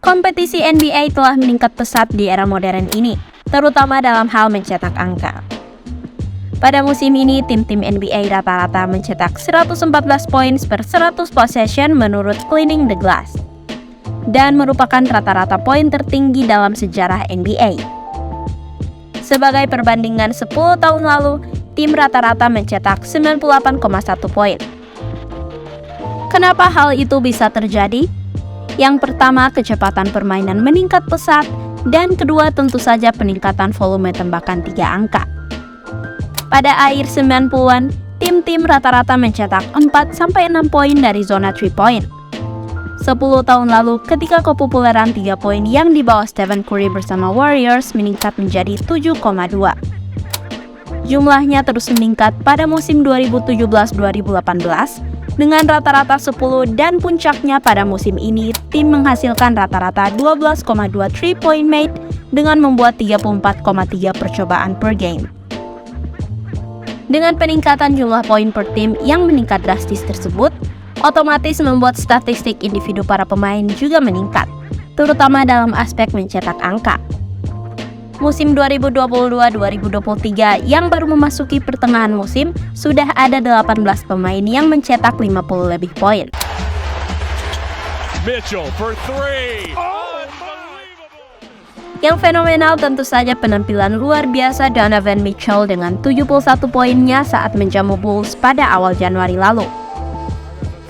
Kompetisi NBA telah meningkat pesat di era modern ini, terutama dalam hal mencetak angka. Pada musim ini, tim-tim NBA rata-rata mencetak 114 poin per 100 possession menurut Cleaning the Glass, dan merupakan rata-rata poin tertinggi dalam sejarah NBA. Sebagai perbandingan 10 tahun lalu, tim rata-rata mencetak 98,1 poin. Kenapa hal itu bisa terjadi? Yang pertama, kecepatan permainan meningkat pesat, dan kedua tentu saja peningkatan volume tembakan 3 angka. Pada akhir 90-an, tim-tim rata-rata mencetak 4-6 poin dari zona 3 point. 10 tahun lalu, ketika kepopuleran 3 poin yang di bawah Stephen Curry bersama Warriors meningkat menjadi 7,2. Jumlahnya terus meningkat pada musim 2017-2018, dengan rata-rata 10 dan puncaknya pada musim ini, tim menghasilkan rata-rata 12,2 3-point made dengan membuat 34,3 percobaan per game. Dengan peningkatan jumlah poin per tim yang meningkat drastis tersebut, otomatis membuat statistik individu para pemain juga meningkat, terutama dalam aspek mencetak angka. Musim 2022-2023 yang baru memasuki pertengahan musim, sudah ada 18 pemain yang mencetak 50 lebih poin. Mitchell for three. Yang fenomenal tentu saja penampilan luar biasa Donovan Mitchell dengan 71 poinnya saat menjamu Bulls pada awal Januari lalu.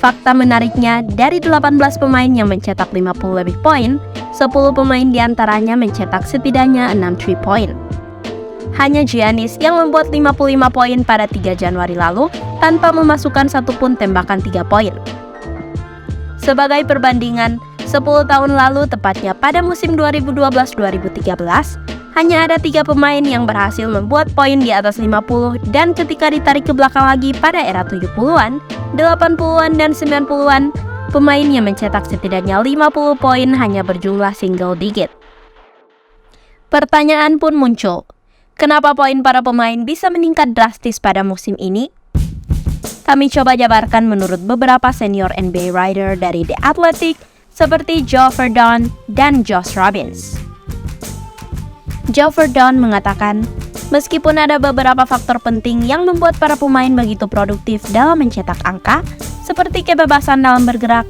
Fakta menariknya, dari 18 pemain yang mencetak 50 lebih poin, 10 pemain diantaranya mencetak setidaknya 6 3 point. Hanya Giannis yang membuat 55 poin pada 3 Januari lalu tanpa memasukkan satupun tembakan 3 poin. Sebagai perbandingan, 10 tahun lalu tepatnya pada musim 2012-2013, hanya ada 3 pemain yang berhasil membuat poin di atas 50 dan ketika ditarik ke belakang lagi pada era 70-an, 80-an, dan 90-an, pemain yang mencetak setidaknya 50 poin hanya berjumlah single digit. Pertanyaan pun muncul, kenapa poin para pemain bisa meningkat drastis pada musim ini? Kami coba jabarkan menurut beberapa senior NBA writer dari The Athletic seperti Joe Verdon dan Josh Robbins. Joe Verdon mengatakan, meskipun ada beberapa faktor penting yang membuat para pemain begitu produktif dalam mencetak angka, seperti kebebasan dalam bergerak,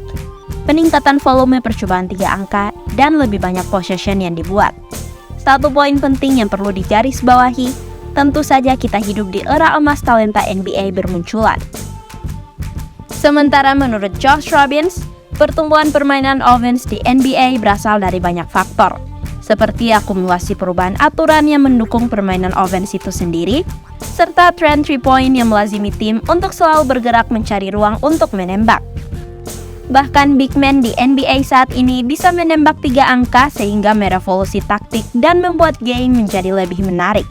peningkatan volume percobaan 3 angka, dan lebih banyak possession yang dibuat. Satu poin penting yang perlu digarisbawahi, tentu saja kita hidup di era emas talenta NBA bermunculan. Sementara menurut Josh Robbins, pertumbuhan permainan offense di NBA berasal dari banyak faktor, seperti akumulasi perubahan aturan yang mendukung permainan offense itu sendiri, serta tren 3-point yang melazimi tim untuk selalu bergerak mencari ruang untuk menembak. Bahkan big man di NBA saat ini bisa menembak 3 angka sehingga merevolusi taktik dan membuat game menjadi lebih menarik.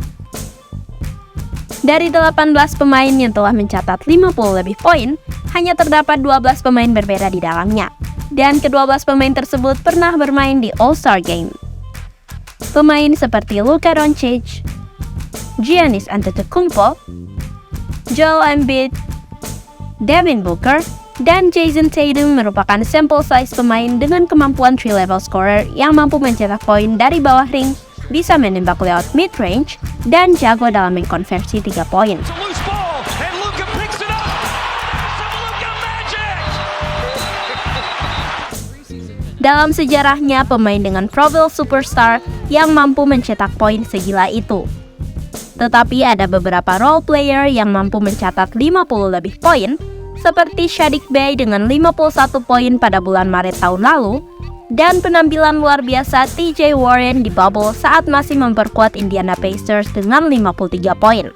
Dari 18 pemain yang telah mencatat 50 lebih poin, hanya terdapat 12 pemain berbeda di dalamnya, dan ke-12 pemain tersebut pernah bermain di All-Star Game. Pemain seperti Luka Doncic, Giannis Antetokounmpo, Joel Embiid, Devin Booker, dan Jason Tatum merupakan sample size pemain dengan kemampuan 3-level scorer yang mampu mencetak poin dari bawah ring, bisa menembak lewat mid-range, dan jago dalam mengkonversi 3 poin. Dalam sejarahnya, pemain dengan profil superstar yang mampu mencetak poin segila itu. Tetapi ada beberapa role player yang mampu mencatat 50 lebih poin, seperti Saddiq Bey dengan 51 poin pada bulan Maret tahun lalu, dan penampilan luar biasa TJ Warren di bubble saat masih memperkuat Indiana Pacers dengan 53 poin.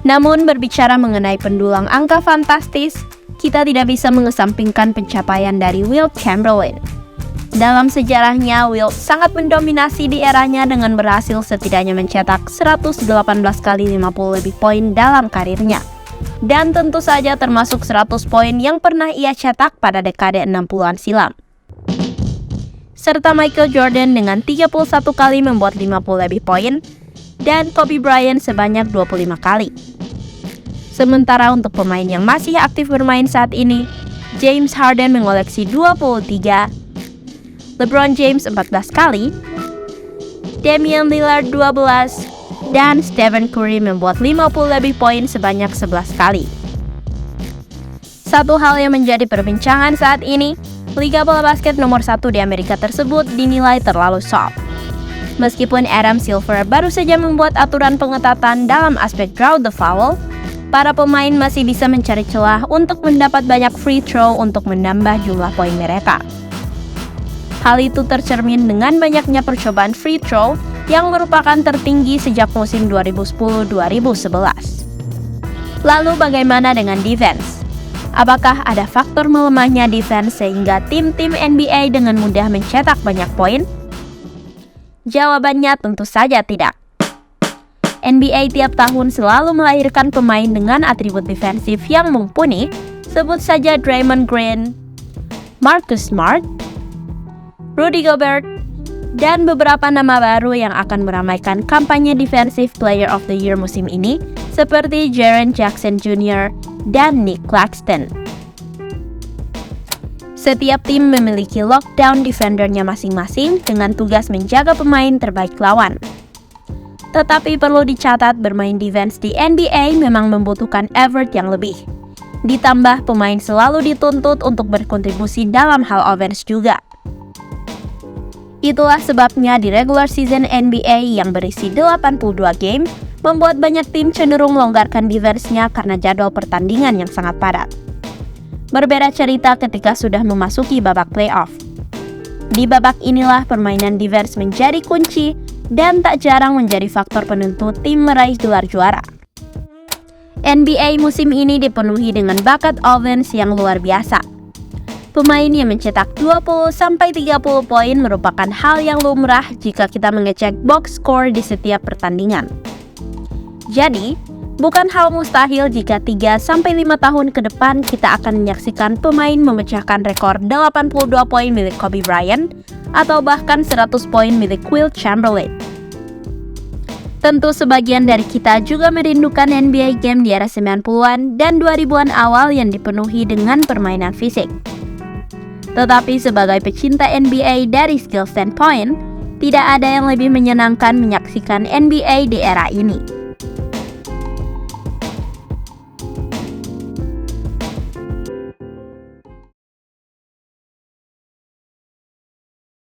Namun berbicara mengenai pendulang angka fantastis, kita tidak bisa mengesampingkan pencapaian dari Wilt Chamberlain. Dalam sejarahnya, Wilt sangat mendominasi di eranya dengan berhasil setidaknya mencetak 118 kali 50 lebih poin dalam karirnya. Dan tentu saja termasuk 100 poin yang pernah ia cetak pada dekade 60-an silam. Serta Michael Jordan dengan 31 kali membuat 50 lebih poin, dan Kobe Bryant sebanyak 25 kali. Sementara untuk pemain yang masih aktif bermain saat ini, James Harden mengoleksi 23, LeBron James 14 kali, Damian Lillard 12, dan Stephen Curry membuat 50 lebih poin sebanyak 11 kali. Satu hal yang menjadi perbincangan saat ini, Liga Bola Basket nomor 1 di Amerika tersebut dinilai terlalu soft. Meskipun Adam Silver baru saja membuat aturan pengetatan dalam aspek draw the foul, para pemain masih bisa mencari celah untuk mendapat banyak free throw untuk menambah jumlah poin mereka. Hal itu tercermin dengan banyaknya percobaan free throw yang merupakan tertinggi sejak musim 2010-2011. Lalu bagaimana dengan defense? Apakah ada faktor melemahnya defense sehingga tim-tim NBA dengan mudah mencetak banyak poin? Jawabannya tentu saja tidak. NBA tiap tahun selalu melahirkan pemain dengan atribut defensif yang mumpuni, sebut saja Draymond Green, Marcus Smart, Rudy Gobert, dan beberapa nama baru yang akan meramaikan kampanye Defensive Player of the Year musim ini, seperti Jaren Jackson Jr. dan Nick Claxton. Setiap tim memiliki lockdown defendernya masing-masing dengan tugas menjaga pemain terbaik lawan. Tetapi perlu dicatat bermain defense di NBA memang membutuhkan effort yang lebih. Ditambah pemain selalu dituntut untuk berkontribusi dalam hal offense juga. Itulah sebabnya di regular season NBA yang berisi 82 game, membuat banyak tim cenderung melonggarkan defense-nya karena jadwal pertandingan yang sangat padat. Berbeda cerita ketika sudah memasuki babak playoff. Di babak inilah permainan defense menjadi kunci dan tak jarang menjadi faktor penentu tim meraih gelar juara. NBA musim ini dipenuhi dengan bakat offense yang luar biasa. Pemain yang mencetak 20-30 poin merupakan hal yang lumrah jika kita mengecek box score di setiap pertandingan. Jadi, bukan hal mustahil jika 3-5 tahun ke depan kita akan menyaksikan pemain memecahkan rekor 82 poin milik Kobe Bryant atau bahkan 100 poin milik Wilt Chamberlain. Tentu sebagian dari kita juga merindukan NBA game di era 90-an dan 2000-an awal yang dipenuhi dengan permainan fisik. Tetapi sebagai pecinta NBA dari skill standpoint, tidak ada yang lebih menyenangkan menyaksikan NBA di era ini.